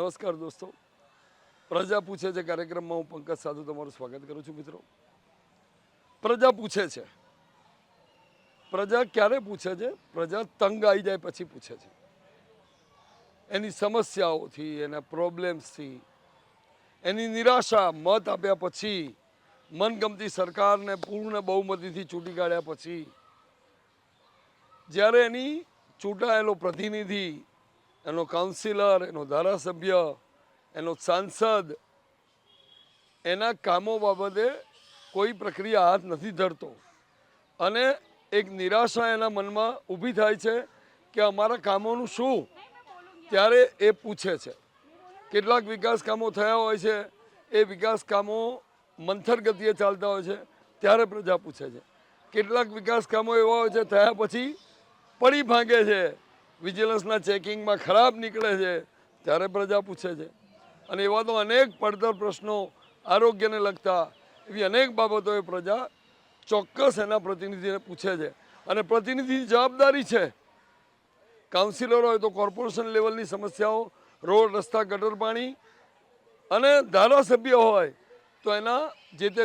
નમસ્કાર દોસ્તો, પ્રજા પૂછે છે કાર્યક્રમમાં હું પંકજ સાધુ તમારું સ્વાગત કરું છું. મિત્રો, પ્રજા પૂછે છે. પ્રજા ક્યારે પૂછે છે? પ્રજા તંગ આવી જાય પછી પૂછે છે. એની સમસ્યાઓથી, એના પ્રોબ્લેમ્સથી, એની નિરાશા મત આપ્યા પછી, મનગમતી સરકારને પૂર્ણ બહુમતીથી ચૂંટી કાઢ્યા પછી, જ્યારે એની ચૂંટાયેલો પ્રતિનિધિ, એનો કાઉન્સિલર, એનો ધારાસભ્ય, એનો સાંસદ એના કામો બાબતે કોઈ પ્રક્રિયા હાથ નથી ધરતો અને એક નિરાશા એના મનમાં ઊભી થાય છે કે અમારા કામોનું શું, ત્યારે એ પૂછે છે. કેટલાક વિકાસ કામો થયા હોય છે, એ વિકાસ કામો મંથર ગતિએ ચાલતા હોય છે, ત્યારે પ્રજા પૂછે છે. કેટલાક વિકાસ કામો એવા હોય છે થયા પછી પડી ભાંગે છે, વિજિલન્સના ચેકિંગમાં ખરાબ નીકળે છે, ત્યારે પ્રજા પૂછે છે. અને એવા તો અનેક પડતર પ્રશ્નો, આરોગ્યને લગતા એવી અનેક બાબતોએ પ્રજા ચોક્કસ એના પ્રતિનિધિને પૂછે છે. અને પ્રતિનિધિની જવાબદારી છે, કાઉન્સિલર હોય તો કોર્પોરેશન લેવલની સમસ્યાઓ, રોડ, રસ્તા, ગટર પાણી, અને ધારાસભ્ય હોય તો એના જે તે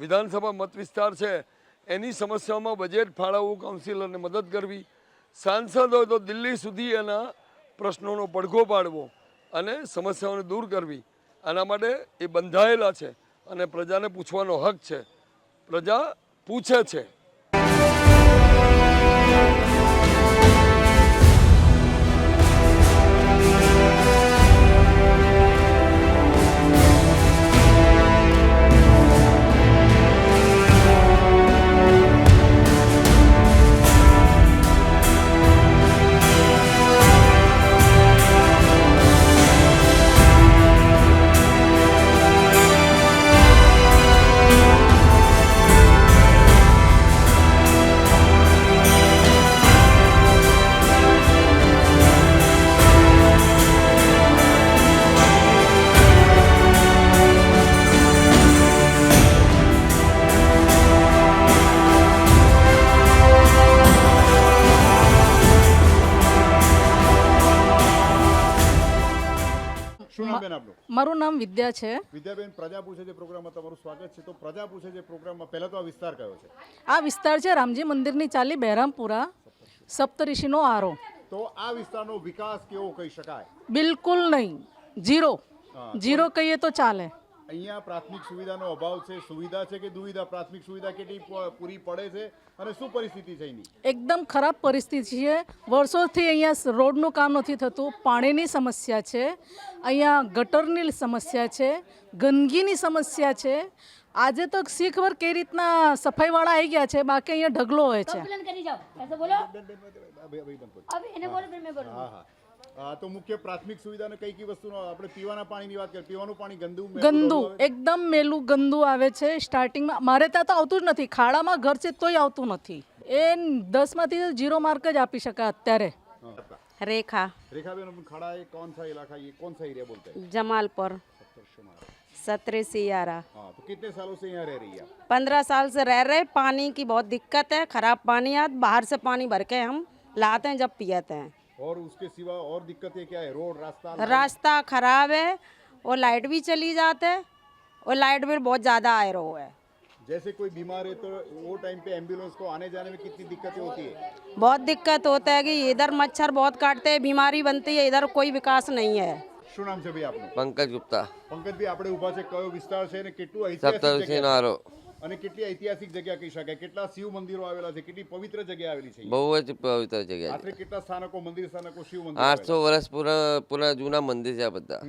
વિધાનસભા મત વિસ્તાર છે એની સમસ્યાઓમાં બજેટ ફાળવવું, કાઉન્સિલરને મદદ કરવી, સાંસદ હોય તો દિલ્હી સુધી એના પ્રશ્નોનો પડઘો પાડવો અને સમસ્યાઓને દૂર કરવી. આના માટે એ બંધાયેલા છે અને પ્રજાને પૂછવાનો હક છે. પ્રજા પૂછે છે. મારું નામ વિદ્યા છે. વિદ્યાબેન, પ્રજા પૂછે છે પ્રોગ્રામમાં તમારું સ્વાગત છે. તો પ્રજા પૂછે છે પ્રોગ્રામમાં પહેલા તો આ વિસ્તાર કયો છે? આ વિસ્તાર છે રામજી મંદિરની ચાલી, બહેરામપુરા, સપ્તઋષિનો આરો. તો આ વિસ્તારનો વિકાસ કેવો કહી શકાય? બિલકુલ નહીં, ઝીરો કહીએ તો ચાલે. અહીંયા પ્રાથમિક સુવિધાનો અભાવ છે, સુવિધા છે કે દુવિધા? પ્રાથમિક સુવિધા કેટલી પૂરી પડે છે અને શું પરિસ્થિતિ છે એની? એકદમ ખરાબ પરિસ્થિતિ છે. વર્ષોથી અહીંયા રોડનું કામ નથી થતું, પાણીની સમસ્યા છે, અહીંયા ગટરની સમસ્યા છે, ગંદકીની સમસ્યા છે. આજે તો શીખબર કઈ રીતના સફાઈવાળા આવી ગયા છે, બાકી અહીંયા ઢગલો હોય છે. તો મુખ્ય પ્રાથમિક સુવિધાને કઈ કઈ વસ્તુનો આપણે પીવાના પાણીની વાત કરીએ? પીવાનું પાણી ગંદુ, એકદમ મેલું ગંદુ આવે છે. સ્ટાર્ટિંગમાં મારે ત્યાં તો આવતું જ નથી, ખાડામાં ઘર છે તોય આવતું નથી. એ 10 માંથી 0 માર્ક જ આપી શકાય અત્યારે. रेखाबेन, खड़ा है कौन सा इलाका, ये कौन सा एरिया बोलते हैं? जमालपुर, सत्रसियारा। हाँ, तो कितने सालों से यहाँ रह रही है? 15 साल से रह रहे। पानी की बहुत दिक्कत है, खराब पानी है, बाहर से पानी भर के हम लाते हैं जब पीते हैं। और उसके सिवा और दिक्कतें क्या है? रोड, रास्ता खराब है और लाइट भी चली जाते है और लाइट बिल बहुत ज़्यादा आ रहा है। जैसे कोई बीमार है तो वो टाइम पे एम्बुलेंस को आने जाने में कितनी दिक्कतें होती है? बहुत दिक्कत होता है कि इधर मच्छर बहुत काटते हैं, बीमारी बनती है, इधर कोई विकास नहीं है। શું નામ છે ભાઈ આપનું? પંકજ ગુપ્તા. પંકજભાઈ, આપણે ઊભા છે કયો વિસ્તાર છે અને કેટલું ઐતિહાસિક સપ્તઋષિનો આરો અને કેટલી ઐતિહાસિક જગ્યા કહી શકાય? કેટલા શિવ મંદિરો આવેલા છે? કેટલી પવિત્ર જગ્યા આવેલી છે? બહુ જ પવિત્ર જગ્યા આખરે કેટલા સ્થાનકો, મંદિર સ્થાનકો, શિવ મંદિર? 800 વર્ષ પૂરા જૂના મંદિર છે આ બધા.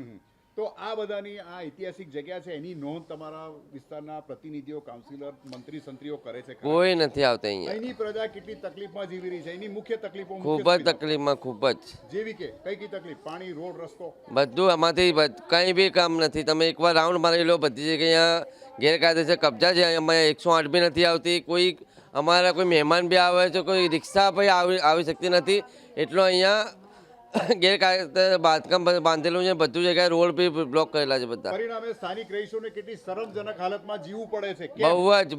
તો આ બધાની આ ઐતિહાસિક જગ્યા છે, એની નોંધ તમારા વિસ્તારના પ્રતિનિધિઓ, કાઉન્સિલર, મંત્રી સંત્રીઓ કરે છે? કોઈ નથી આવતા અહીંયા. અહીંની પ્રજા કેટલી તકલીફમાં જીવી રહી છે? એની મુખ્ય તકલીફો ખૂબ જ તકલીફમાં, ખૂબ જ. જેવી કે કઈ તકલીફ? પાણી, રોડ, રસ્તો, બધું આમાંથી કંઈ બી કામ નથી. તમે એકવાર રાઉન્ડ મારી લો, બધી જગ્યાએ ગેરકાયદેસર કબજા છે. અમારે 108 બી નથી આવતી. કોઈ અમારા કોઈ મહેમાન બી આવે છે, કોઈ રિક્ષા પણ આવી શકતી નથી. એટલો અહીંયા ગેરકાયદેસર બાંધકામ બાંધેલું છે. બધું જગ્યાએ રોડ બી બ્લોક કરેલા છે બધા. પરિણામે સ્થાનિક રહીશોને કેટલી શરમજનક હાલતમાં જીવવું પડે છે.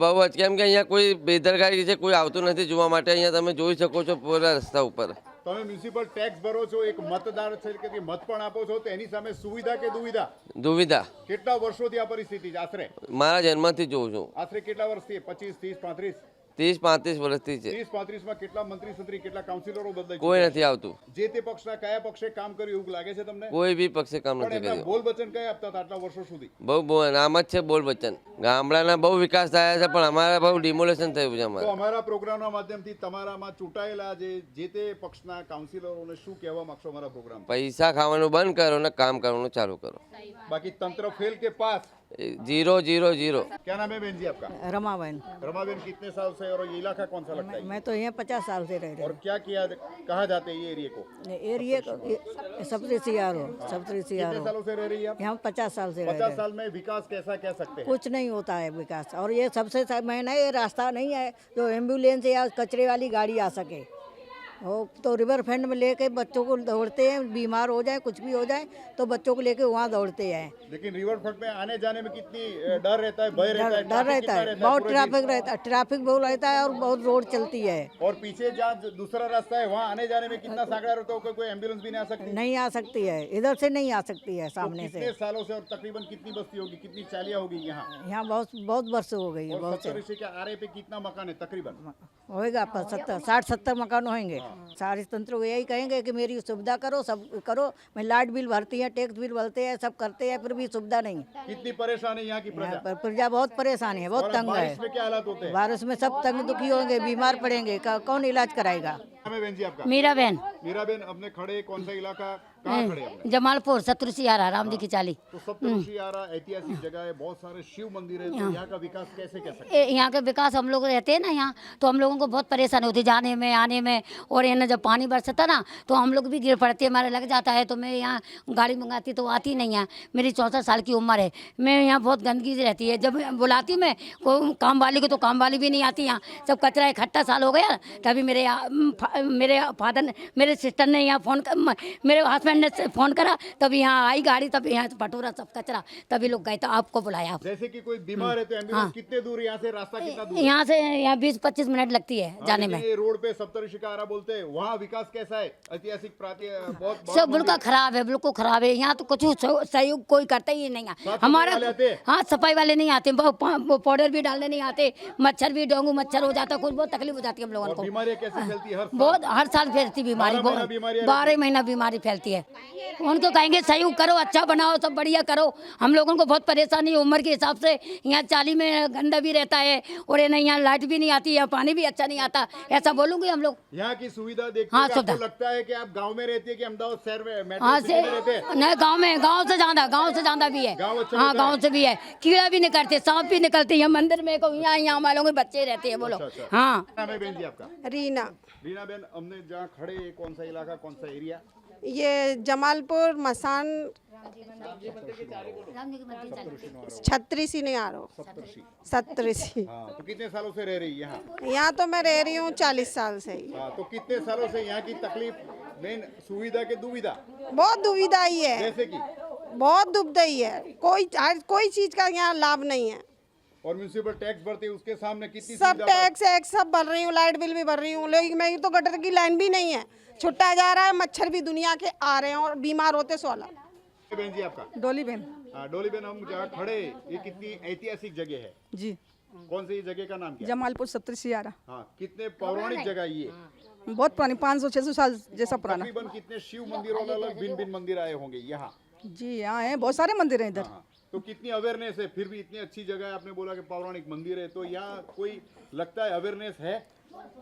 બહુ જ કેમ કે અહીંયા કોઈ બેદરકારી છે, કોઈ આવતું નથી જોવા માટે. અહીંયા તમે જોઈ શકો છો પૂરા રસ્તા ઉપર. તમે મ્યુનિસિપલ ટેક્સ ભરો છો, એક મતદાર તરીકે મત પણ આપો છો, તો એની સામે સુવિધા કે દુવિધા? દુવિધા. કેટલા વર્ષોથી આ પરિસ્થિતિ છે? આશરે મારા જન્મથી જોઉં છું. આશરે કેટલા વર્ષથી? 25, 30, 35? 30-35 વર્ષથી છે. 30-35 માં કેટલા મંત્રી સંત્રી, કેટલા કાઉન્સિલરો બદલાઈ કોઈ ચૂક્યા? નથી આવતું. જે તે પક્ષના કયા પક્ષે કામ કર્યું એવું લાગે છે તમને? કોઈ બી પક્ષે કામ પણ નથી એમના કર્યું. બોલ વચન કયા આપતા હતા આટલા વર્ષો સુધી? બહુ નામ જ છે બોલ બચ્ચન. ગામડાના બહુ વિકાસ થયા છે પણ અમારા બહુ ડિમોલેશન થયું છે તો અમારે. અમારા પ્રોગ્રામના માધ્યમથી તમારામાં ચૂંટાયેલા જે તે પક્ષના કાઉન્સિલરોને શું કહેવા માંગશો અમારા પ્રોગ્રામ? પૈસા ખાવાનું બંધ કરો ને કામ કરવાનું ચાલુ કરો. બાકી તંત્ર फेल के पास? 0-0-0. क्या नाम है बहन जी आपका? रमाबेन। रमाबेन कितने साल से और ये इलाका कौन सा लगता है? मैं तो यहाँ 50 साल से रह रही और क्या किया, कहाँ जाते हैं ये एरिया को? हूँ। एरिया सप्तरी सियारो, सप्तरी कितने सियारो। सालों से रह रही है आप? यहाँ 50 साल से रह 50 रहे हैं। साल में विकास कैसा कह सकते हैं? कुछ नहीं होता है विकास। और ये सबसे मेन है, ये रास्ता नहीं है जो एम्बुलेंस या कचरे वाली गाड़ी आ सके। वो तो रिवर फ्रंट में लेके बच्चों को दौड़ते हैं, बीमार हो जाए कुछ भी हो जाए तो बच्चों को लेके वहाँ दौड़ते हैं। लेकिन रिवर फ्रंट में आने जाने में कितनी डर रहता है, भय रहता है, डर रहता है, बहुत पूरे दिन? ट्रैफिक रहता है, ट्रैफिक बहुत रहता है और बहुत रोड चलती है। और पीछे जहाँ दूसरा रास्ता है वहाँ आने जाने में कितना सांकड़ा रहता है, कोई एम्बुलेंस भी नहीं आ सकती? नहीं आ सकती है, इधर से नहीं आ सकती है तो सामने से। कितने सालों से और तकरीबन कितनी बस्ती होगी, कितनी चालियाँ होगी यहाँ? यहाँ बहुत वर्ष हो गई है, और बहुत 70 से क्या आरे पे कितना मकान है तकरीबन? होएगा 60-70 मकान होंगे। सारे तंत्र को यही कहेंगे कि मेरी सुविधा करो, सब करो। मैं लाइट बिल भरती है, टैक्स बिल भरते हैं, सब करते हैं, फिर भी सुविधा नहीं। कितनी परेशान है यहाँ की प्रजा? यहाँ पर प्रजा बहुत परेशान है, बहुत और तंग है। बारिश में क्या हालात होते हैं? बारिश में सब तंग दुखी होंगे, बीमार पड़ेंगे, कौन इलाज कराएगा? नाम है बहन जी आपका? मीरा बहन, मीरा बहन, अपने खड़े कौन सा इलाका, कहाँ खड़े हैं? जमालपुर सतरुसी आ रहा राम जी की चाली। तो सप्तऋषि आ रहा ऐतिहासिक जगह है, बहुत सारे शिव मंदिर है, तो यहाँ का विकास कैसे कह सकते हैं? यहाँ के विकास हम लोग रहते हैं ना यहाँ, तो हम लोगों को बहुत परेशानी होती है जाने में आने में। और यहाँ जब पानी बरसता ना तो हम लोग भी गिर पड़ते हैं, हमारे लग जाता है। तो मैं यहाँ गाड़ी मंगाती तो आती नहीं है। मेरी 64 साल की उम्र है, मैं यहाँ बहुत गंदगी से रहती है। जब बुलाती मैं काम वाली को तो काम वाली भी नहीं आती यहाँ। सब कचरा इकट्ठा साल हो गया, तभी मेरे फादर ने, मेरे सिस्टर ने यहाँ मेरे हस्बैंड ने फ़ोन करा, तभी यहाँ आई गाड़ी, तभी यहाँ पटोरा सब कचरा, तभी लोग गए तो आपको बुलाया। जैसे कि कोई बीमार है तो एम्बुलेंस कितने दूर है यहाँ से, रास्ता कितना दूर है? यहाँ से यहाँ 20-25 मिनट लगती है जाने में। ये रोड पे सप्तऋषि का आरा बोलते हैं, वहाँ विकास कैसा है? ऐतिहासिक बहुत सब बिल्कुल खराब है, बिल्कुल खराब है। यहाँ तो कुछ सहयोग कोई करता ही नहीं है हमारा। हाँ, सफाई वाले नहीं आते, पाउडर भी डालने नहीं आते। मच्छर भी, डेंगू मच्छर हो जाता है, कुछ बहुत तकलीफ हो जाती है हम लोगों को। बीमारियाँ कैसे फैलती है? बहुत हर साल फैलती बीमारी, 12 महीना बीमारी फैलती है। उनको कहेंगे सहयोग करो, अच्छा बनाओ, सब बढ़िया करो। हम लोगों को बहुत परेशानी है उम्र के हिसाब से। यहाँ चाली में गंदा भी रहता है और ये नहीं, यहाँ लाइट भी नहीं आती है, पानी भी अच्छा नहीं आता। ऐसा बोलूँगी हम लोग। यहाँ की सुविधा देखते हाँ, आपको सुविधा लगता है कि आप गांव में रहती है कि अहमदाबाद शहर में, मेट्रो हाँ सिटी से में रहते हैं? नहीं, गांव से ज़्यादा भी है। गाँव अच्छा हाँ, होता है? गांव से भी है। कीड़ा भी निकलते, सांप भी निकलते हैं मंदिर में। यहाँ हमारे लोगों के बच्चे रहते हैं, बोलो। अच्छा। हाँ, नाम है बहन जी आपका? रीना। रीना बहन, हमने जहाँ खड़े हैं, कौन सा इलाका, कौन सा एरिया? ये जमालपुर मसान छत्री सी नहीं आ रहा, सप्तऋषि। हाँ, तो कितने सालों से रह रही है यहाँ? यहाँ तो मैं रह रही हूँ 40 साल से ही। हाँ, तो कितने सालों से यहाँ की तकलीफ, मेन सुविधा के दुविधा? बहुत दुविधा ही है, जैसे कि बहुत दुविधा ही है। कोई चीज का यहाँ लाभ नहीं है। और म्यूनिसिपल टैक्स भरते हैं, उसके सामने कितनी सब सुविधा टैक्स सब भर रही हूँ, लाइट बिल भी भर रही हूँ, लेकिन मेरी तो गटर की लाइन भी नहीं है। छुट्टा जा रहा है, मच्छर भी दुनिया के आ रहे हैं और बीमार होते 16। बहन जी आपका? डोली बहन हाँ, डोली बहन, हम जहाँ खड़े, ये कितनी ऐतिहासिक जगह है? जी, कौन सी जगह का नाम क्या है? जमालपुर सप्तऋषि आ रहा। हाँ, कितने पौराणिक जगह ये? बहुत पुरानी, 500-600 साल जैसा पुराना। तकरीबन कितने शिव मंदिरों में अलग भिन्न भिन्न मंदिर आए होंगे यहाँ? जी, यहाँ है, बहुत सारे मंदिर हैं इधर। हाँ, तो कितनी अवेयरनेस है? फिर भी इतनी अच्छी जगह है, आपने बोला कि पौराणिक मंदिर है, तो यहाँ कोई लगता है अवेयरनेस है?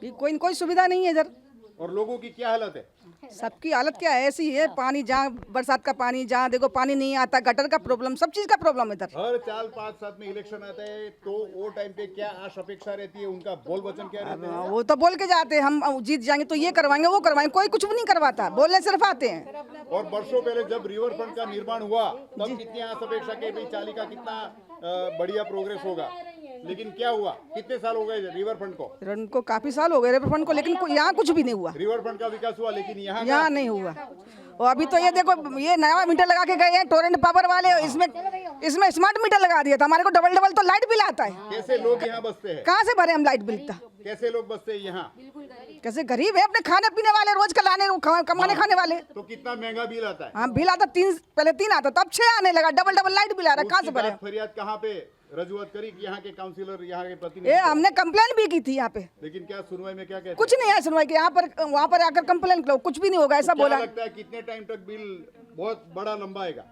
कोई सुविधा नहीं है इधर। और लोगों की क्या हालत है? सबकी हालत क्या है, ऐसी है। पानी जहाँ बरसात का पानी, जहाँ देखो पानी नहीं आता, गटर का प्रॉब्लम, सब चीज का प्रॉब्लम इधर। हर 4-5 में इलेक्शन आता है, तो वो टाइम पे क्या आश अपेक्षा रहती है, उनका बोल वचन क्या रहता है? वो तो बोल के जाते हैं, हम जीत जाएंगे तो ये करवाएंगे, वो करवाएंगे। कोई कुछ भी नहीं करवाता, बोलने सिर्फ आते हैं। और वर्षों पहले जब रिवर फ्रंट का निर्माण हुआ, तब कितनी आश अपेक्षा की भाई चाली का कितना बढ़िया प्रोग्रेस होगा? लेकिन क्या हुआ, कितने साल हो गए रिवर फ्रंट को? रन को काफी साल हो गए रिवर फ्रंट को, लेकिन यहाँ कुछ भी नहीं हुआ, रिवर फ्रंट का विकास हुआ, लेकिन यहाँ यहाँ नहीं हुआ। और अभी तो ये देखो, ये नया मीटर लगा के गए हैं टोरेंट पावर वाले, इसमें स्मार्ट मीटर लगा दिया था, हमारे को डबल डबल तो लाइट बिल आता है। कैसे लोग यहाँ बसते हैं? कहाँ से भरे हम लाइट बिल? कैसे लोग बसते हैं यहाँ? कैसे गरीब है, अपने खाने पीने वाले, रोज कमाने खाने वाले। तो कितना महंगा बिल आता है? हाँ, बिल आता पहले 3 आता था, अब 6 आने लगा, डबल डबल लाइट बिल आ रहा है, कहाँ से भरे? फरियाद कहाँ पे रजूआत करी कि यहाँ के काउंसिलर, यहाँ के ये प्रतिनिधि? हमने कंप्लेन भी की थी यहाँ पे, लेकिन क्या सुनवाई में क्या कहते हैं? कुछ नहीं है सुनवाई की। यहाँ पर वहाँ पर आकर कंप्लेन करो, कुछ भी नहीं होगा, ऐसा क्या बोला। लगता है कितने टाइम तक बिल बहुत बड़ा लंबा आएगा?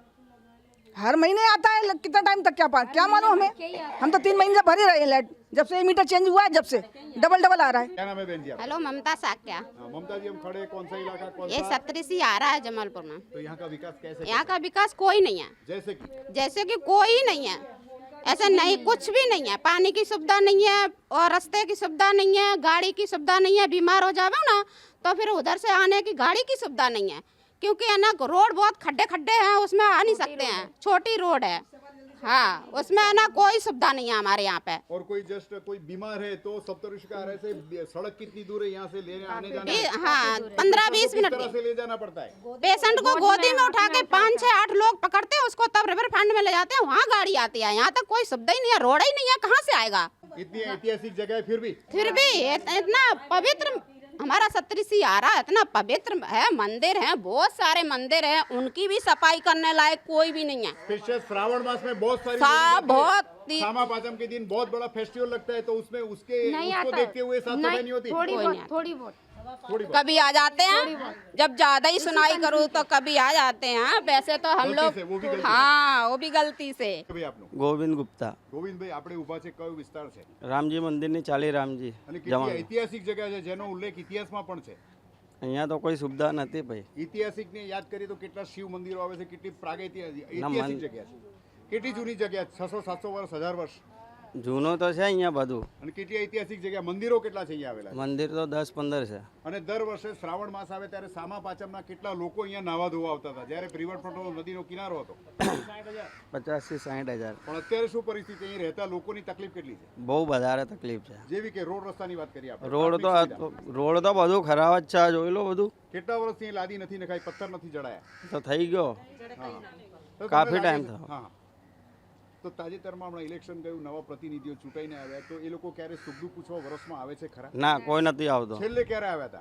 हर महीने आता है, कितना टाइम तक क्या मालूम हमें? हम तो 3 महीने से भर ही रहे हैं लाइट, जब से ये मीटर चेंज हुआ है, जब से डबल डबल आ रहा है। क्या नाम है बहन जी आपका? हेलो, ममता साक्या। हाँ, ममता जी, हम खड़े कौन सा इलाका, कौन ये सा? सप्तऋषि आ रहा है जमालपुर में। तो यहाँ का विकास कैसे? यहाँ का विकास कोई नहीं है, जैसे कि कोई नहीं है, ऐसा नहीं, कुछ भी नहीं है। पानी की सुविधा नहीं है, और रास्ते की सुविधा नहीं है, गाड़ी की सुविधा नहीं है। बीमार हो जावे ना तो फिर उधर से आने की गाड़ी की सुविधा नहीं है, क्योंकि है ना रोड बहुत खड्डे हैं, उसमें आ नहीं सकते हैं, छोटी रोड है। हाँ, उसमें है ना कोई सुविधा नहीं है हमारे यहाँ पे। और कोई बीमार है तो सप्तऋषि का से सड़क कितनी दूर है यहाँ से लेने आने जाने? हाँ, 15-20 मिनट तरह से ले जाना पड़ता है। पेशेंट को गोदी में उठा के 5-6-8 लोग पकड़ते हैं उसको, तब रिवर फ्रंट में ले जाते हैं, वहाँ गाड़ी आती है। यहाँ तक कोई सुविधा ही नहीं है, रोड ही नहीं है, कहाँ से आएगा? इतनी ऐतिहासिक जगह है, फिर भी इतना पवित्र हमारा सप्तऋषि आ रहा है, इतना पवित्र है, मंदिर है, बहुत सारे मंदिर हैं, उनकी भी सफाई करने लायक कोई भी नहीं है। फिर श्रावण मास में बहुत सारी सामा पाचम के दिन बहुत बड़ा फेस्टिवल लगता है, तो उसमें उसको देखते हुए साफ सफाई नहीं होती? थोड़ी बहुत कभी आ जाते हैं, जब ज्यादा ही सुनाई करूँ तो कभी आ जाते हैं, वैसे तो हम लोग, हाँ, वो भी गलती से। ગોવિંદ ગુપ્તા। ગોવિંદભાઈ, આપણે ઊભા છે કયો વિસ્તાર છે? રામજી મંદિરની ચાલી રામજી અને કેટલી ઐતિહાસિક જગ્યા છે જેનો ઉલ્લેખ ઇતિહાસમાં પણ છે? અહીંયા તો કોઈ સુવિધા નથી ભાઈ। ઐતિહાસિક ને યાદ કરીએ તો કેટલા શિવ મંદિરો આવે છે, કેટલી ઐતિહાસિક જગ્યા છે, કેટલી જૂની જગ્યા, 600-700 વર્ષ, 1000 વર્ષ જૂનો તો છે અહીંયા બધું। અને કેટલી ઐતિહાસિક જગ્યા, મંદિરો કેટલા છે અહીંયા આવેલા? મંદિર તો 10-15 છે। અને દર વર્ષે શ્રાવણ માસ આવે ત્યારે સામા પાચમના કેટલા લોકો અહીંયા નાવા ધોવા આવતા હતા, જ્યારે રિવરફ્રન્ટ નદીનો કિનારો હતો? 50-60 હજાર। પણ અત્યારે શું પરિસ્થિતિ, અહીં રહેતા લોકોની તકલીફ કેટલી છે? બહુ વધારે તકલીફ છે। જેવી કે રોડ રસ્તાની વાત કરીએ આપણે, રોડ તો બધું ખરાબ જ છે, જોઈ લો બધું। કેટલા વર્ષથી લાદી નથી નખાઈ, પથ્થર નથી જડાયા? તો થઈ ગયો, હા, કાફી ટાઈમ થયો। હા, તો તાજેતરમાં હમણાં ઇલેક્શન ગયું, નવા પ્રતિનિધિઓ ચૂંટાઈને આવ્યા, તો એ લોકો ક્યારે સુખ દુઃખ પૂછવા વર્ષમાં આવે છે ખરા? ના, કોઈ નથી આવતો। છેલ્લે ક્યારે આવ્યા હતા?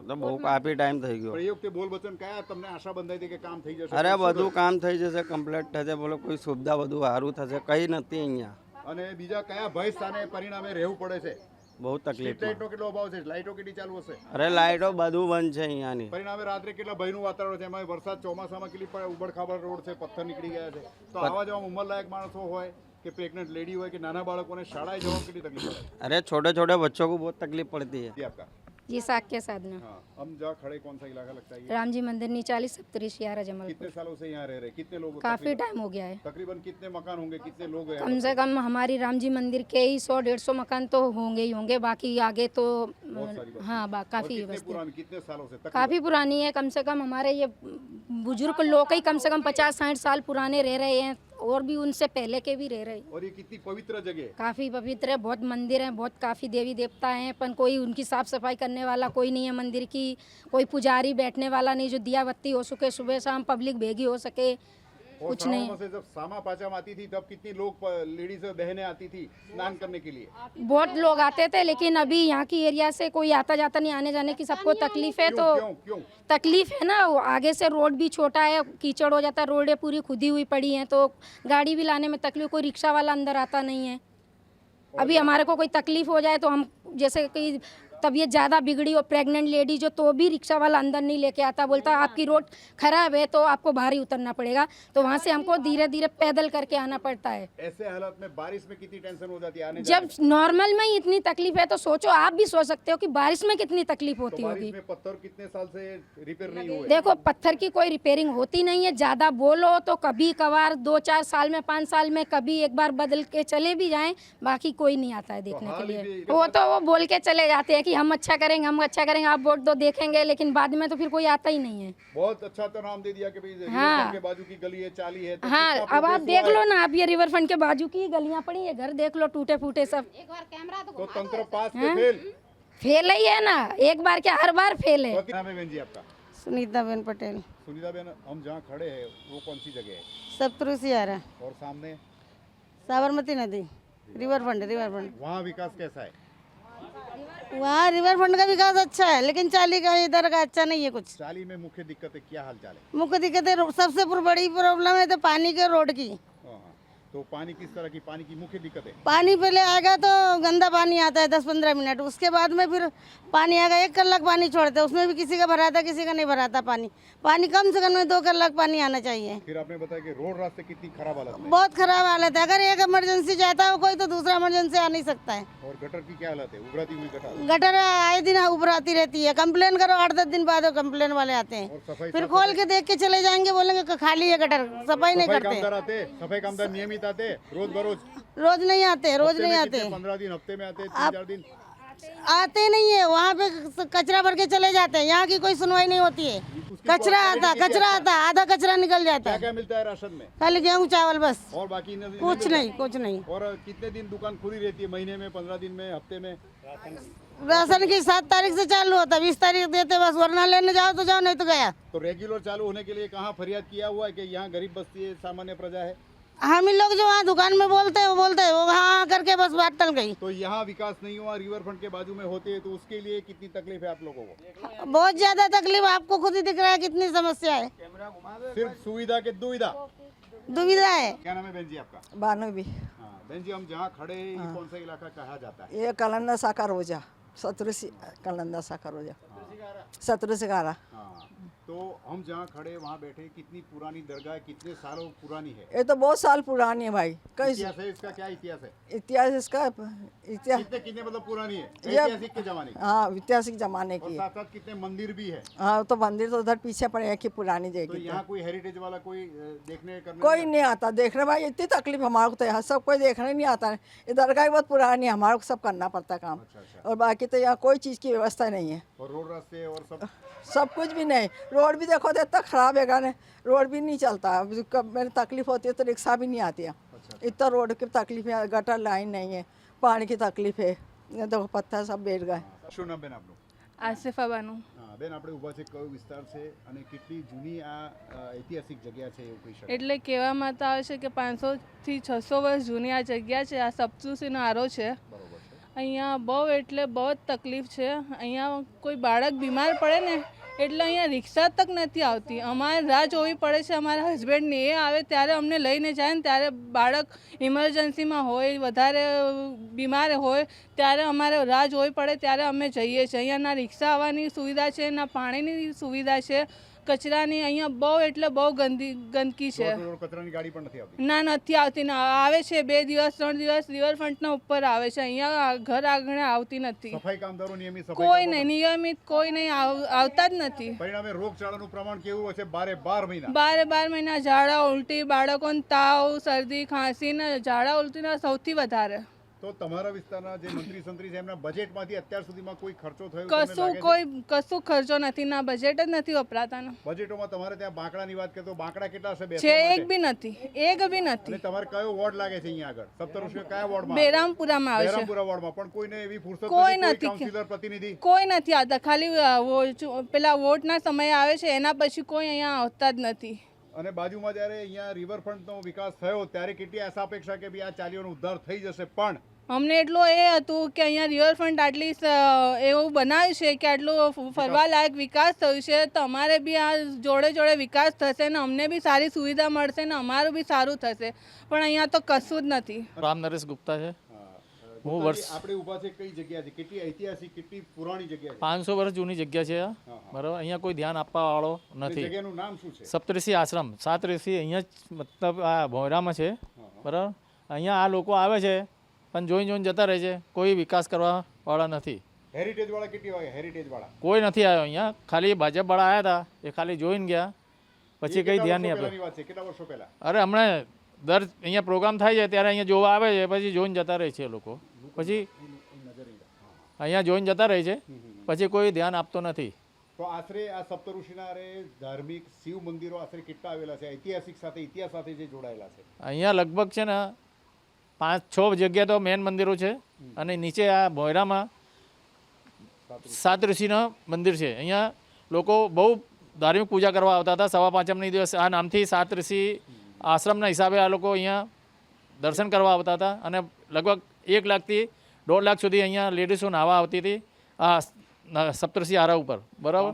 તો બહુ કાફી ટાઈમ થઈ ગયો। પણ એ વખતે બોલ વચન કયા તમને આશા બંધાઈ હતી કે કામ થઈ જશે? અરે બધું કામ થઈ જશે, કમ્પ્લીટ થશે, બોલો કોઈ સુવિધા બધું સારું થશે, કઈ નથી અહીંયા। અને બીજા કયા ભય સ્થાને પરિણામે રહેવું પડે છે? બહુ તકલીફ। લાઇટનો કેટલો અભાવ છે? લાઇટો કેટલી ચાલુ હશે? અરે લાઇટો બધું બંધ છે અહીંયાની। પરિણામે રાત્રે કેટલા ભયનું વાતાવરણ છે, એમાં વરસાદ ચોમાસામાં કેટલી ઉબડખાબડ રોડ છે, પથ્થર નીકળી ગયા છે, તો આવા જવા ઉંમરલાયક માણસો હોય કે પ્રેગ્નેન્ટ લેડી હોય કે નાના બાળકોને શાળાએ જવા કેટલી તકલીફ પડે? अरे छोटे छोटे बच्चों को बहुत तकलीफ पड़ती है। जी आपका? जी साक्य साधना। हाँ, हम जहाँ खड़े कौन सा इलाका लगता है ये? राम जी मंदिर नीचाली सप्तऋषि आ रहा जमालपुर। कितने सालों से यहाँ रह रहे, कितने लोग? काफी टाइम हो गया है, तकरीबन कितने मकान होंगे, कितने लोग हैं? कम से कम हमारी राम जी मंदिर के ही 100-150 मकान तो होंगे ही होंगे, बाकी आगे तो हाँ काफी पुरानी, कितने सालों से? काफी पुरानी है, कम से कम हमारे ये बुजुर्ग लोग ही कम से कम 50-60 साल पुराने रह रहे हैं, और भी उनसे पहले के भी रह रहे हैं। और ये कितनी पवित्र जगह है? काफी पवित्र है, बहुत मंदिर हैं, बहुत काफी देवी देवता हैं, पर कोई उनकी साफ सफाई करने वाला कोई नहीं है मंदिर की, कोई पुजारी बैठने वाला नहीं जो दिया बत्ती हो सके, सुबह शाम पब्लिक भेगी हो सके, कुछ नहीं। से जब सामा पाचम आती थी तब कितनी लोग लेडीज बहनें आती थी स्नान करने के लिए? बहुत लोग आते थे, लेकिन अभी यहाँ की एरिया से कोई आता जाता नहीं, आने जाने की सबको तकलीफ है। तो क्यों? तकलीफ है ना, आगे से रोड भी छोटा है, कीचड़ हो जाता है, रोडें पूरी खुदी हुई पड़ी हैं, तो गाड़ी भी लाने में तकलीफ, कोई रिक्शा वाला अंदर आता नहीं है। अभी हमारे को कोई तकलीफ हो जाए तो हम जैसे कि तबीयत ज़्यादा बिगड़ी और प्रेग्नेंट लेडी जो, तो भी रिक्शा वाला अंदर नहीं लेके आता, बोलता आपकी रोड खराब है तो आपको बाहर ही उतरना पड़ेगा, तो वहाँ से हमको धीरे धीरे पैदल करके आना पड़ता है। ऐसे हालत में बारिश में कितनी टेंशन हो जाती है आने जब नॉर्मल में ही इतनी तकलीफ है तो सोचो, आप भी सोच सकते हो कि बारिश में कितनी तकलीफ होती होगी। पत्थर कितने साल से रिपेयर नहीं हुए? देखो, पत्थर की कोई रिपेयरिंग होती नहीं है, ज़्यादा बोलो तो कभी कभार 2-4 साल में, 5 साल में कभी एक बार बदल के चले भी जाएं, बाकी कोई नहीं आता है देखने के लिए। वो तो वो बोल के चले जाते हैं कि कि हम अच्छा करेंगे, आप वोट दो देखेंगे, लेकिन बाद में तो फिर कोई आता ही नहीं है। बहुत अच्छा तो नाम दे दिया कि भाई रिवर हाँ। फ्रंट के बाजू की गली है, चाली है, तो हाँ, कितना अब आप progress देख हुआ लो है। ना, आप ये रिवर फ्रंट के बाजू की गलियां पड़ी है, घर देख लो टूटे फूटे सब। एक बार कैमरा तो तो घुमा तंत्र दो। पास के फेल। फेल ही है ना, एक बार क्या हर बार फेल है। क्या नाम है बहन जी आपका? सुनीता बेन पटेल, सुनीता बहन, हम जहाँ खड़े हैं वो कौन सी जगह है? सप्तऋषि आ रहा, और सामने साबरमती नदी, रिवर फ्रंट। वहाँ विकास कैसा है? वहाँ रिवर फ्रंट का विकास अच्छा है, लेकिन चाली का इधर का अच्छा नहीं है कुछ। चाली में मुख्य दिक्कत है, क्या हाल चाल है? मुख्य दिक्कत है, सबसे बड़ी प्रॉब्लम है तो पानी के, रोड की। हाँ, हाँ। तो पानी किस तरह की, पानी की मुख्य दिक्कत है? पानी पहले आएगा तो गंदा पानी आता है 10-15 मिनट, उसके बाद में फिर पानी आएगा 1 कलाक पानी छोड़ते हैं, उसमें भी किसी का भराता किसी का नहीं भराता। पानी कम से कम में 2 कलाक पानी आना चाहिए। फिर आपने बताया कि रोड रास्ते कितनी खराब हालत है। बहुत खराब हालत है, अगर एक इमरजेंसी जाता है कोई तो दूसरा इमरजेंसी आ नहीं सकता है। और गटर की क्या हालत है? उभराती हुई गटर। गटर आए दिन उभराती रहती है, कंप्लेन करो 8-10 दिन बाद कंप्लेन वाले आते और हैं, सफाई फिर खोल के देख के चले जाएंगे, बोलेंगे कि खाली है गटर, सफाई नहीं करते। कामदार आते, सफाई कामदार नियमित आते, रोज बरोज? रोज नहीं आते, रोज नहीं आते, 15 दिन, हफ्ते में आते, 3-4 दिन आते नहीं है। वहाँ पे कचरा भर के चले जाते हैं, यहाँ की कोई सुनवाई नहीं होती है। कचरा आता, आधा कचरा निकल जाता क्या है। क्या मिलता है राशन में? खाली गेहूँ चावल बस, और बाकी कुछ नहीं। और कितने दिन दुकान खुली रहती है? महीने में, 15 दिन में, हफ्ते में? राशन की 7 तारीख से चालू होता है, 20 तारीख देते बस, वरना लेने जाओ तो जाओ, नहीं तो गया। तो रेगुलर चालू होने के लिए कहाँ फरियाद किया हुआ है कि यहाँ गरीब बस्ती है, सामान्य प्रजा है? हम ही लोग जो वहाँ दुकान में बोलते हैं वो वहाँ करके बस बात टल गई। तो यहाँ विकास नहीं हुआ, रिवर फ्रंट के बाजू में होते हैं, तो उसके लिए कितनी तकलीफ है आप लोगों को? बहुत ज्यादा तकलीफ, आपको खुद ही दिख रहा है कितनी समस्या है। सिर्फ सुविधा के दुविधा है। क्या नाम है बहन जी आपका? बानवी, हाँ बहन जी, हम जहाँ खड़े हैं ये कौन सा इलाका कहा जाता है? ये कलंदा साकार रोजा, सतरुसी कलंदा साकार रोजा, सतरुसी गारा। हाँ, तो हम जहाँ खड़े वहाँ बैठे, कितनी पुरानी दरगाह है, कितने सालों पुरानी है? ये तो बहुत साल पुरानी है भाई। कैसे इतिहास है इसका? क्या इतिहास है? इतिहास इसका इतिहास? कितने मतलब पुरानी है? ये- ऐतिहासिक के जमाने की? हाँ, ऐतिहासिक जमाने और की है। साथ साथ कितने मंदिर भी है? हाँ, तो मंदिर तो उधर पीछे पड़े है कि पुरानी तो जगह यहाँ कोई हेरिटेज वाला कोई देखने करने कोई नहीं आता देखने भाई। इतनी तकलीफ हमारे को तो यहाँ सब कोई देखने नहीं आता है। ये दरगाह बहुत पुरानी है, हमारे को सब करना पड़ता है काम। और बाकी तो यहाँ कोई चीज़ की व्यवस्था नहीं है, और रोड रास्ते और सब कुछ भी नहीं। रोड भी देखो तो इतना खराब है गाने, रोड भी नहीं चलता। अभी कब मेरी तकलीफ होती है तो रिक्शा भी नहीं आती है, इतना रोड की तकलीफ है। गटर लाइन नहीं है, पानी की तकलीफ है, ये देखो पत्थर सब बैठ गए। શું નામ બેન આપનું? આસિફા બાનુ। હા બેન, આપણે ઊભા છે કયો વિસ્તાર છે અને કેટલી જૂની આ ઐતિહાસિક જગ્યા છે એવું કહી શકાય? એટલે કહેવામાં તો આવે છે કે 500 થી 600 વર્ષ જૂની આ જગ્યા છે, આ સપ્તઋષિનો આરો છે। બરોબર છે। અહીંયા બહુ એટલે બહુ જ તકલીફ છે। અહીંયા કોઈ બાળક બીમાર પડે ને એટલે અહીંયા રિક્ષા તક નથી આવતી, અમારે રાહ જોવી પડે છે અમારા હસબન્ડને। એ આવે ત્યારે અમને લઈને જાય ને ત્યારે બાળક ઇમરજન્સીમાં હોય, વધારે બીમાર હોય ત્યારે અમારે રાહ જોવી પડે, ત્યારે અમે જઈએ છીએ। અહીંયા ના રિક્ષા આવવાની સુવિધા છે, ના પાણીની સુવિધા છે, કચરાની અહીંયા બહુ એટલે બહુ ગંદકી છે। કચરાની ગાડી પણ નથી આવતી? ના નથી આવતી, ના આવે છે 2 દિવસ 3 દિવસ રિવરફ્રન્ટના ઉપર આવે છે, અહીંયા ઘર આગળ આવતી નથી। સફાઈ કામદારો નિયમિત સફાઈ કોઈ નહીં, નિયમિત કોઈ નહીં આવતા જ નથી। પરિણામે રોગચાળાનું પ્રમાણ કેવું હશે? 12 મહિના 12 મહિના ઝાડા ઉલટી, બાળકોને તાવ, શરદી, ખાંસી ને ઝાડા ઉલટીના સૌથી વધારે। તો તમારા વિસ્તારના જે મંત્રી સંત્રી છે એમના બજેટમાંથી અત્યાર સુધીમાં કોઈ ખર્ચો થયો તમને કશું લાગે છે? કશું ખર્ચો નથી, ના બજેટ જ નથી વપરાતાનો બજેટોમાં તમારે ત્યાં બાંકડાની વાત કરીએ તો બાંકડા કેટલા હશે છે, બેસવા માટે? એક બી નથી, એક બી અને નથી। તમારે કયો વોર્ડ લાગે છે અહીંયા આગળ? સપ્તઋષિ કયા વોર્ડમાં? બેરામપુરામાં આવે છે, બેરામપુરા વોર્ડમાં પણ કોઈને એવી ફુરસત કોઈ નથી, નથી. કાઉન્સિલર પ્રતિનિધિ? કોઈ નથી આવતા, ખાલી પેલા વોટના સમયે આવે છે, એના પછી કોઈ અહીંયા આવતા જ નથી। અને બાજુમાં જ્યારે અહીંયા રિવરફ્રન્ટનો વિકાસ થયો ત્યારે કેટલી આશા અપેક્ષા કે ભાઈ આ ચાલીઓનો ઉદ્ધાર થઈ જશે, પણ અમને એટલો એ હતું કે અહીંયા રિવરફ્રન્ટ આટલી એવું બનાવ્યું છે કે આટલું ફરવાલાયક વિકાસ થયું છે, તો અમારે બી આ જોડે જોડે વિકાસ થશે ને અમને બી સારી સુવિધા મળશે ને અમારું બી સારું થશે, પણ અહીંયા તો કશું જ નથી। રામ નરેશ ગુપ્તા છે। હું વર્ષ આપણે ઊભા છે કઈ જગ્યા છે? કેટલી ઐતિહાસિક, કેટલી પુરાણી જગ્યા છે? 500 વર્ષ જૂની જગ્યા છે આ, બરાબર। અહીંયા કોઈ ધ્યાન આપવા વાળો નથી। જગ્યાનું નામ શું છે? સપ્તઋષિ આશ્રમ, 7 ઋષિ અહીંયા જ મતલબ આ ભોયરામાં છે, બરાબર। અહીંયા આ લોકો આવે છે પણ જોઈને જતા રહે છે, કોઈ વિકાસ કરવા વાળા નથી। હેરિટેજ વાળા કેટલી વાગે? હેરિટેજ વાળા કોઈ નથી આવ્યો અહીંયા, ખાલી ભાજપ વાળા આવ્યા હતા, એ ખાલી જોઈને ગયા, પછી કંઈ ધ્યાન નહીં આપ્યું। વાત છે કેટલા વર્ષો પહેલા? અરે હમણાં દર અહીંયા પ્રોગ્રામ થાય છે ત્યારે અહીંયા જોવા આવે છે, પછી જોઈને જતા રહે છે એ લોકો, પછી અહીંયા જોઈને જતા રહે છે, પછી કોઈ ધ્યાન આપતો નથી. તો આશરે આ સપ્તઋષિના આરે ધાર્મિક શિવ મંદિરો આશરે કેટલા આવેલા છે, ઐતિહાસિક સાથે ઇતિહાસ સાથે જે જોડાયેલા છે? અહીંયા લગભગ છે ને 5-6 જગ્યા તો મેન મંદિરો છે, અને નીચે આ ભોયરામાં 7 ઋષિનું મંદિર છે. અહીંયા લોકો બહુ ધાર્મિક પૂજા કરવા આવતા હતા. સવા પાંચમની દિવસ આ નામથી 7 ઋષિ આશ્રમના હિસાબે આ લોકો અહીંયા દર્શન કરવા આવતા હતા, અને લગભગ 1 લાખથી 1.5 લાખ સુધી અહીંયા લેડીઝો નાહવા આવતી હતી આ સપ્તઋષિ આરા ઉપર, બરાબર.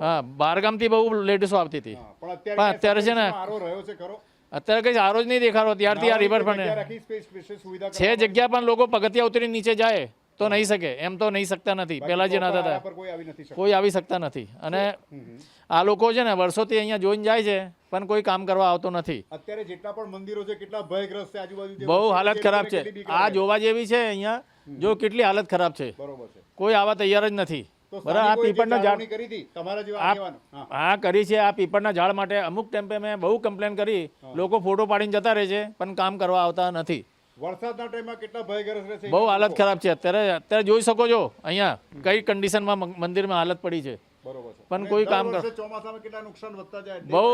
હા, બહારગામથી બહુ લેડીઝો આવતી હતી, પણ અત્યારે છે ને અત્યારે કંઈ સારો જ નહીં દેખાડો. ત્યારથી આ રિવરફ્રન્ટ છે જગ્યા, પણ લોકો પગથિયા ઉતરી નીચે જાય તો નહીં શકે, એમ તો નહીં શકતા નથી. પહેલાં જે નતા હતા કોઈ આવી શકતા નથી, અને આ લોકો છે ને વર્ષોથી અહીંયા જોઈને જાય છે, પણ કોઈ કામ કરવા આવતો નથી. અત્યારે જેટલા પણ મંદિરો છે કેટલા ભયગ્રસ્ત છે, આજુબાજુ બહુ હાલત ખરાબ છે. આ જોવા જેવી છે અહીંયા, જો કેટલી હાલત ખરાબ છે, કોઈ આવા તૈયાર જ નથી. બરાબર. આ પીપળના ઝાડ હા કરી છે. આ પીપળના ઝાડ માટે અમુક ટાઈમે મેં બહુ કમ્પ્લેન કરી, લોકો ફોટો પાડીને જતા રહે છે, પણ કામ કરવા આવતા નથી. વરસાદના ટાઈમમાં કેટલા ભયગ્રસ્ત છે, બહુ હાલત ખરાબ છે. અત્યારે જોઈ શકો છો અહીંયા કઈ કન્ડિશનમાં મંદિરમાં હાલત પડી છે, પણ કોઈ કામ ચોમાસામાં કેટલા નુકસાન વધતા જાય. બહુ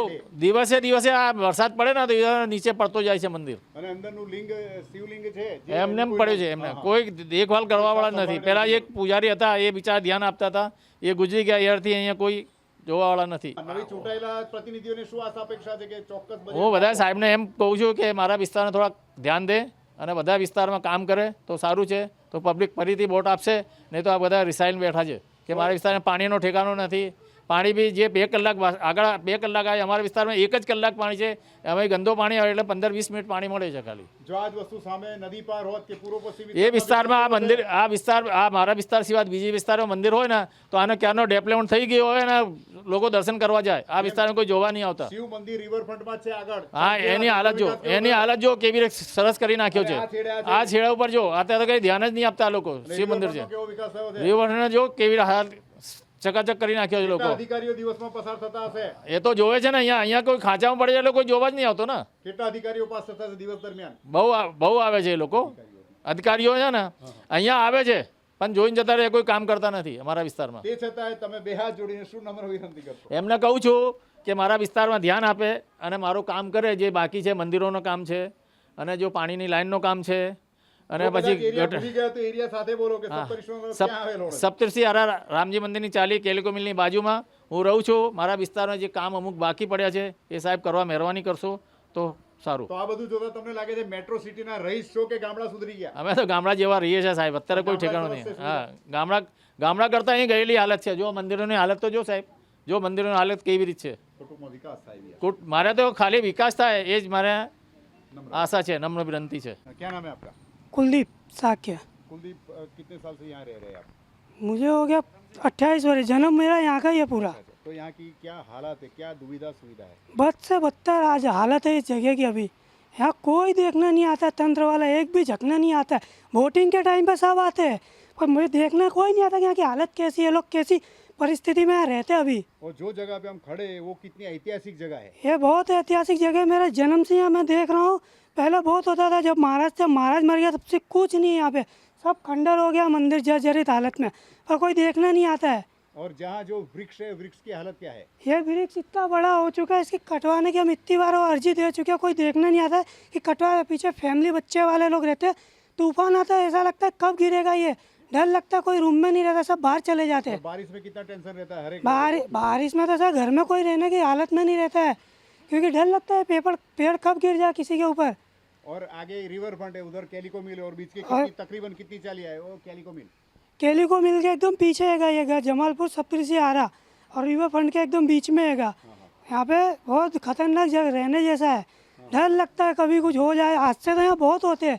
દિવસે દિવસે આ વરસાદ પડે ને તો નીચે પડતો જાય છે મંદિર, અને અંદરનું લિંગ શિવલિંગ છે એમને એમ પડ્યું છે. એમને કોઈ દેખભાલ કરવા વાળા નથી. પહેલા એક પૂજારી હતા, એ બિચારા ધ્યાન આપતા હતા, એ ગુજરી ગયા. ત્યારથી અહીંયા કોઈ જોવા વાળા નથી. નવી ચૂંટાયેલા પ્રતિનિધિઓને શું આશા અપેક્ષા છે કે ચોક્કસ? હું બધા સાહેબને એમ કહું છું કે મારા વિસ્તારને થોડાક ધ્યાન દે અને બધા વિસ્તારમાં કામ કરે તો સારું છે, તો પબ્લિક ફરીથી વોટ આપશે. નહીં તો આ બધા રિસાઈને બેઠા છે કે મારા વિસ્તારમાં પાણીનો ઠેકાણો નથી. પાણી બી જે 2 કલાક આગળ 2 કલાક આવે, અમારા વિસ્તારમાં 1 જ કલાક પાણી છે. અમે ગંદો પાણી આવે એટલે 15-20 મિનિટ પાણી મળે છે ખાલી. જો આ જ વસ્તુ સામે નદી પાર હોત કે પૂર્વ પશ્ચિમ એ વિસ્તારમાં આ મંદિર, આ વિસ્તાર, આ મારા વિસ્તાર સિવાય બીજી વિસ્તારમાં મંદિર હોય ને તો આનો ક્યારનો ડેવલપમેન્ટ થઈ ગયો હોય ને લોકો દર્શન કરવા જાય. આ વિસ્તારમાં કોઈ જોવા નહીં આવતા. શિવ મંદિર રિવરફ્રન્ટમાં છે આગળ. હા, એની હાલત જો કેવી રીતે સરસ કરી નાખ્યો છે. આ છેડા ઉપર જો અત્યારે કઈ ધ્યાન જ નહીં આપતા લોકો. શિવ મંદિર છે, રિવરફ્રન્ટ જો કેવી હાલત ચકાચક કરી નાખ્યો છે. લોકો અધિકારીઓ દિવસમાં પસાર થતા હશે, એ તો જોવે છે ને. અહીંયા કોઈ ખાંચામાં પડે છે એટલે કોઈ જોવા જ નહીં આવતો ને. કેટલા અધિકારીઓ પાસ થતા હશે દિવસ દરમિયાન? બહુ આવે છે એ લોકો. અધિકારીઓ છે ને અહીંયા આવે છે, પણ જોઈને જતા રહે, કોઈ કામ કરતા નથી અમારા વિસ્તારમાં. તે છતાં તમે બે હાથ જોડીને શું નમ્ર વિનંતી કરશો? એમને કહું છું કે મારા વિસ્તારમાં ધ્યાન આપે અને મારું કામ કરે. જે બાકી છે મંદિરોનું કામ છે, અને જો પાણીની લાઈનનું કામ છે, અને પછી સપ્તઋષિ આરા રામજી મંદિરની ચાલી કેલિકો મિલની બાજુમાં હું રહું છું. મારા વિસ્તારમાં જે કામ અમુક બાકી પડ્યા છે એ સાહેબ કરવા મહેરબાની કરશો તો સારું. તો આ બધું જોતા તમને લાગે છે મેટ્રો સિટીના રહીશ છો કે ગામડા સુધરી ગયા? અમે તો ગામડા જેવા રહીએ છીએ સાહેબ. અત્યારે કોઈ ઠેકાણું નહીં. હા, ગામડા કરતાં અહીં ગયેલી હાલત છે. જો મંદિરોની હાલત તો જો સાહેબ, જો મંદિરોની હાલત કેવી રીત છે. મારે તો ખાલી વિકાસ થાય એ જ મારે આશા છે, નમ્ર વિનંતી છે. क्या नाम है आपका? कुलदीप साक्य। कुलदीप कितने साल से यहाँ रह रहे हैं आप? मुझे हो गया 28 वर्ष, जन्म मेरा यहाँ का ही है पूरा। तो यहाँ की क्या हालत है, क्या दुविधा सुविधा है? बद से बदतर आज हालत है इस जगह की। अभी यहाँ कोई देखना नहीं आता, तंत्र वाला एक भी झकना नहीं आता है। वोटिंग के टाइम पे सब आते हैं, पर मुझे देखना कोई नहीं आता कि यहाँ की हालत कैसी है, लोग कैसी परिस्थिति में यहाँ रहते हैं अभी। और जो जगह पे हम खड़े हैं वो कितनी ऐतिहासिक जगह है? ये बहुत ऐतिहासिक जगह है। मेरा जन्म से यहाँ मैं देख रहा हूँ। पहले बहुत होता था, जब महाराज मर गया तब से कुछ नहीं है यहाँ पे, सब खंडर हो गया, मंदिर जर्जरित हालत में, पर कोई देखना नहीं आता है। और जहाँ जो वृक्ष है, वृक्ष की हालत क्या है? ये वृक्ष इतना बड़ा हो चुका है, इसकी कटवाने की हम इतनी बार अर्जी दे चुके हैं, कोई देखना नहीं आता है कि कटवा। पीछे फैमिली बच्चे वाले लोग रहते हैं, तूफान आता है ऐसा लगता है कब गिरेगा ये, डर लगता है। कोई रूम में नहीं रहता, सब बाहर चले जाते हैं। बारिश में कितना टेंशन रहता है? बारिश में तो सर घर में कोई रहने की हालत में नहीं रहता है, क्योंकि डर लगता है पेड़ कब गिर जाए किसी के ऊपर। और आगे रिवर फ्रंट है, उधर कैलिको मिल है, और बीच के तकरीबन कितनी चाली है वो कैलिको मिल? कैलिको मिल के एकदम पीछे है ये घर, जमालपुर सप्तऋषि आरा, और रिवर फ्रंट के एकदम बीच में है। यहाँ पे बहुत खतरनाक जगह रहने जैसा है, डर लगता है कभी कुछ हो जाए। हादसे तो यहाँ बहुत होते हैं,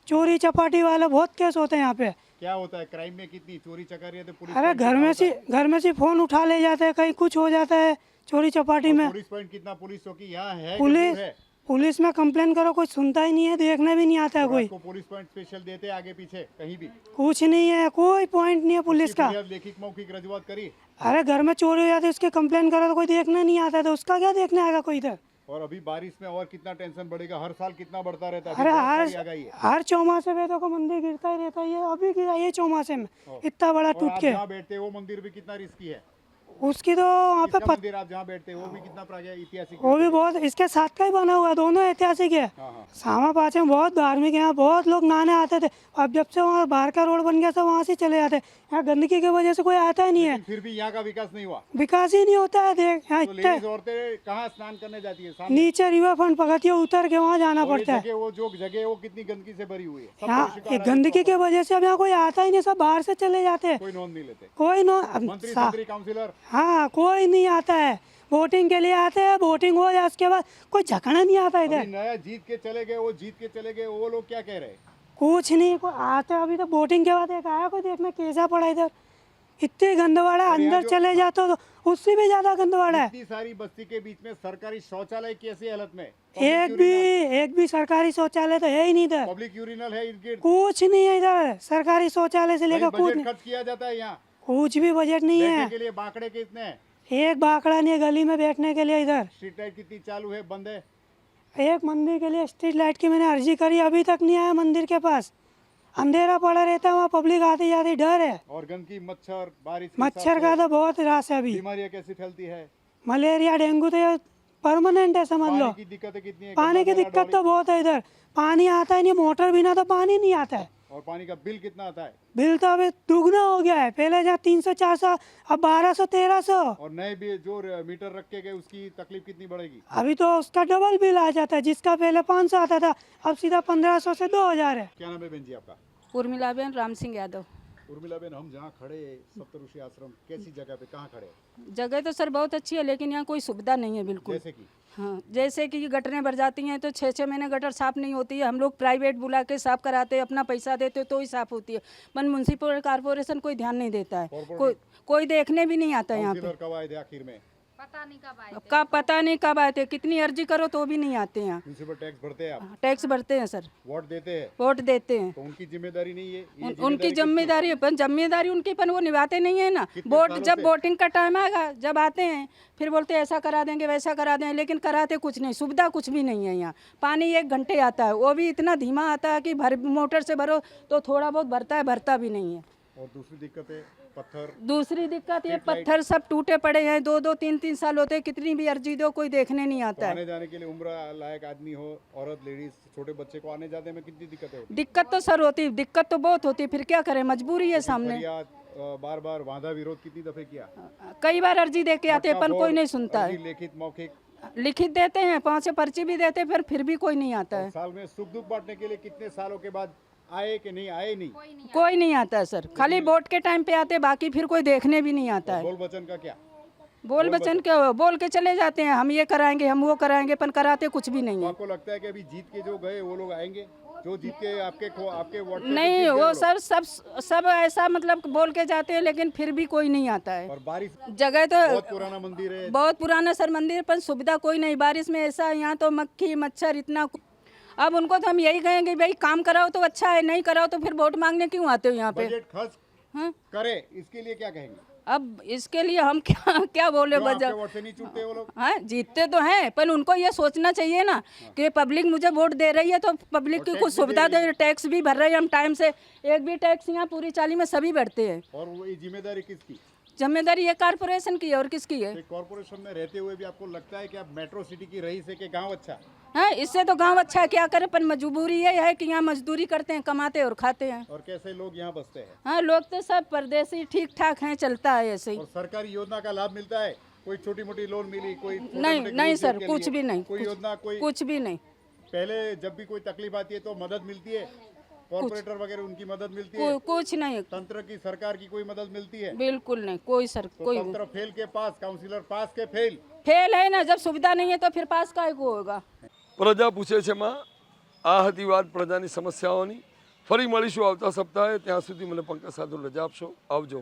चोरी चपाटी वाले बहुत केस होते हैं यहाँ पे। क्या होता है क्राइम में? कितनी चोरी चकारी है तो पुलिस? अरे घर में से फोन उठा ले जाते हैं, कहीं कुछ हो जाता है चोरी चपाटी में। पुलिस पॉइंट कितना पुलिस चौकी यहाँ है? पुलिस में कंप्लेन करो, कोई सुनता ही नहीं है, देखने भी नहीं आता है कोई। पुलिस पॉइंट स्पेशल देते हैं आगे पीछे कहीं भी? कुछ नहीं है, कोई पॉइंट नहीं है पुलिस का। लेखित मौखिक रजूआत करी? अरे घर में चोरी हो जाती है, उसके कंप्लेन करो तो कोई देखना नहीं आता है, तो उसका क्या देखने आएगा कोई इधर? और अभी बारिश में और कितना टेंशन बढ़ेगा, हर साल कितना बढ़ता रहता है, अरे अभी बहुत सारी आगाही है। हर चौमासे में देखो मंदिर गिरता ही रहता है, ये अभी गिरा ये चौमासे में इतना बड़ा और टूट आप के। जहाँ बैठते हैं वो मंदिर भी कितना रिस्की है, उसकी तो वहाँ पे किसका मंदिर आप जहाँ बैठते हैं वो भी कितना ऐतिहासिक वो भी बहुत इसके साथ का ही बना हुआ है, दोनों ऐतिहासिक है। सामा पाचे में बहुत धार्मिक है, यहाँ बहुत लोग नहाने आते थे। अब जब से वहाँ बाहर का रोड बन गया सब वहाँ से चले जाते हैं। यहाँ गंदगी की वजह से कोई आता ही नहीं है, फिर भी यहाँ का विकास नहीं हुआ। विकास ही नहीं होता है। देख यहाँ तो इतने लेडीज औरतें कहाँ स्नान करने जाती है, सामने नीचे रिवर फ्रंट पगथिया उतर के वहाँ जाना और ये पड़ता है। जगह, वो जो जगह है वो कितनी गंदगी से भरी हुई है, सब यहाँ कोई शिकार ये है, गंदगी की वजह से अब यहाँ कोई आता ही नहीं, सब बाहर से चले जाते हैं। कोई नोंद नहीं लेते, कोई मंत्री संतरी काउंसिलर हाँ कोई नहीं आता है। वोटिंग के लिए आते हैं, वोटिंग हो जाए उसके बाद कोई झकना नहीं आता इधर। अभी नया जीत के चले गए, वो जीत के चले गए, वो लोग क्या कह रहे हैं? कुछ नहीं, कोई आते अभी तो वोटिंग के बाद एक आया कोई देखना कैसा पड़ा इधर, इतनी गंदवाड़ा है। अंदर चले जाते हो तो उससे भी ज्यादा गंदवाड़ा है। इतनी सारी बस्ती के बीच में सरकारी शौचालय कैसी हालत में? एक भी सरकारी शौचालय तो है ही नहीं इधर, पब्लिक यूरिनल है इर्द गिर्द, कुछ नहीं है इधर। सरकारी शौचालय से लेकर कुछ बजट खर्च किया जाता है यहाँ, कुछ भी बजट नहीं बैठने है। के लिए बांकड़े कितने हैं, एक बाकड़ा नहीं है गली में बैठने के लिए इधर। स्ट्रीट लाइट कितनी चालू है, बंद है? एक मंदिर के लिए स्ट्रीट लाइट की मैंने अर्जी करी, अभी तक नहीं आया मंदिर के पास। अंधेरा पड़ा रहता है वहाँ, पब्लिक आती जाती डर है। और गंदगी, मच्छर, बारिश के मच्छर हिसाब का से तो बहुत रास है अभी। बीमारियाँ कैसी फैलती है, मलेरिया डेंगू तो ये परमानेंट है समझ लो। पानी की दिक्कतें कितनी है, पानी की गंदा दिक्कत तो बहुत है इधर, पानी आता ही नहीं, मोटर बिना तो पानी नहीं आता है। और पानी का बिल कितना आता है? बिल तो अभी दुगना हो गया है, पहले जहाँ 300-400 अब 1200-1300। और नए भी जो मीटर रखे गए उसकी तकलीफ कितनी बढ़ेगी? अभी तो उसका डबल बिल आ जाता है, जिसका पहले 500 आता था अब सीधा 1500 से 2000 है। क्या नाम है बहन जी आपका? उर्मिला बेन राम सिंह यादव। उर्मिला बेन, हम जहाँ खड़े सप्तऋषि आश्रम, कैसी जगह पे, कहाँ खड़े हैं? जगह तो सर बहुत अच्छी है, लेकिन यहाँ कोई सुविधा नहीं है बिल्कुल। जैसे कि हाँ, जैसे कि गटरें भर जाती हैं तो 6-6 महीने गटर साफ नहीं होती है। हम लोग प्राइवेट बुला के साफ कराते हैं, अपना पैसा देते तो ही साफ होती है। पर म्यूनसिपल कॉर्पोरेशन कोई ध्यान नहीं देता है, कोई देखने भी नहीं आता है यहाँ पे। काउंसिलर कब आए थे आखिर में? पता नहीं कब आए थे, कितनी अर्जी करो तो भी नहीं आते हैं। म्यूनसिपल टैक्स भरते हैं आप? टैक्स भरते हैं सर, वोट देते हैं, वोट देते हैं। तो उनकी जिम्मेदारी नहीं है ये? उनकी जिम्मेदारी है, पर जिम्मेदारी उनकी, पर वो निभाते नहीं है ना। कितने वोट सालों जब से? वोटिंग का टाइम आएगा, जब आते हैं फिर बोलते हैं ऐसा करा देंगे वैसा करा देंगे, लेकिन कराते कुछ नहीं। सुविधा कुछ भी नहीं है यहाँ। पानी 1 घंटे आता है, वो भी इतना धीमा आता है कि मोटर से भरो तो थोड़ा बहुत भरता है, भरता भी नहीं है। और दूसरी दिक्कत है पत्थर। दूसरी दिक्कत ये पत्थर सब टूटे पड़े हैं, 2-2 3-3 साल होते हैं, कितनी भी अर्जी दो कोई देखने नहीं आता है। आने जाने के लिए उम्र लायक आदमी हो, औरत, लेडीज, छोटे बच्चे को आने जाने में कितनी दिक्कतें होती दिक्कत तो सर होती है, दिक्कत तो बहुत होती है, फिर क्या करें, मजबूरी है सामने। फरियाद, बार बार वादा विरोध कितनी दफे किया? कई बार अर्जी दे के आते हैं, पर कोई नहीं सुनता है। लिखित मौखिक लिखित देते हैं, 5 पर्ची भी देते हैं, फिर भी कोई नहीं आता है। साल में सुख दुख बांटने के लिए कितने सालों के बाद आए कि नहीं आए? नहीं, कोई नहीं आता है सर, खाली वोट के टाइम पे आते, बाकी फिर कोई देखने भी नहीं आता है। बोल वचन का क्या? बोल बचन के बोल के चले जाते हैं, हम ये कराएंगे, हम वो कराएंगे, पर कराते कुछ भी नहीं तो है। आपको लगता है कि अभी जीत के जो गए वो लोग आएंगे, जो जीत के आपके वोट पे नहीं, जीत गए वो लोग? सर सब ऐसा मतलब बोल के जाते हैं, लेकिन फिर भी कोई नहीं आता है। और बारिश, जगह तो बहुत पुराना मंदिर है, बहुत पुराना सर मंदिर, पर सुविधा कोई नहीं। बारिश में ऐसा यहाँ तो मक्खी मच्छर इतना। अब उनको तो हम यही कहेंगे भाई काम कराओ तो अच्छा है, नहीं कराओ तो फिर वोट मांगने क्यों आते हो यहाँ पे? बजट खर्च हाँ? करे, इसके लिए क्या कहेंगे? अब इसके लिए हम क्या बोले, क्यों आपके बजट वोट से नहीं छूटते वो लोग? हाँ जीतते तो हैं, पर उनको ये सोचना चाहिए ना कि पब्लिक मुझे वोट दे रही है तो पब्लिक की कुछ सुविधा दे। टैक्स भी भर रहे हैं हम टाइम से, एक भी टैक्स यहाँ पूरी चाली में सभी भरते हैं। और वो ये जिम्मेदारी किसकी? जिम्मेदारी ये कॉर्पोरेशन की है, और किसकी है? कॉर्पोरेशन में रहते हुए भी आपको लगता है कि आप मेट्रो सिटी की रईस है कि गांव अच्छा? हाँ, इससे तो गांव अच्छा है, क्या करें, पर मजबूरी ये है कि यहाँ मजदूरी करते हैं, कमाते और खाते हैं। और कैसे लोग यहाँ बसते हैं? हाँ, लोग तो सब परदेसी ठीक ठाक हैं, चलता है ऐसे ही। और सरकारी योजना का लाभ मिलता है? कोई छोटी मोटी लोन मिली? कोई नहीं सर, कुछ भी नहीं, कोई योजना, कोई कुछ भी नहीं। पहले जब भी कोई तकलीफ आती है तो मदद मिलती है, कॉर्पोरेटर वगैरह उनकी मदद मिलती है? कुछ नहीं, तंत्र की, सरकार की कोई मदद मिलती है? बिल्कुल नहीं, कोई सर तो कोई तंत्र फेल के पास, काउंसिलर पास के फेल है ना। जब सुविधा नहीं है तो फिर पास काय को होगा? પ્રજા પૂછે છે માં આ હતી વાત પ્રજાની સમસ્યાઓની. ફરી મળીશું આવતા સપ્તાહે, ત્યાં સુધી મને પંકજ સાધુ રજા આપશો. આવજો.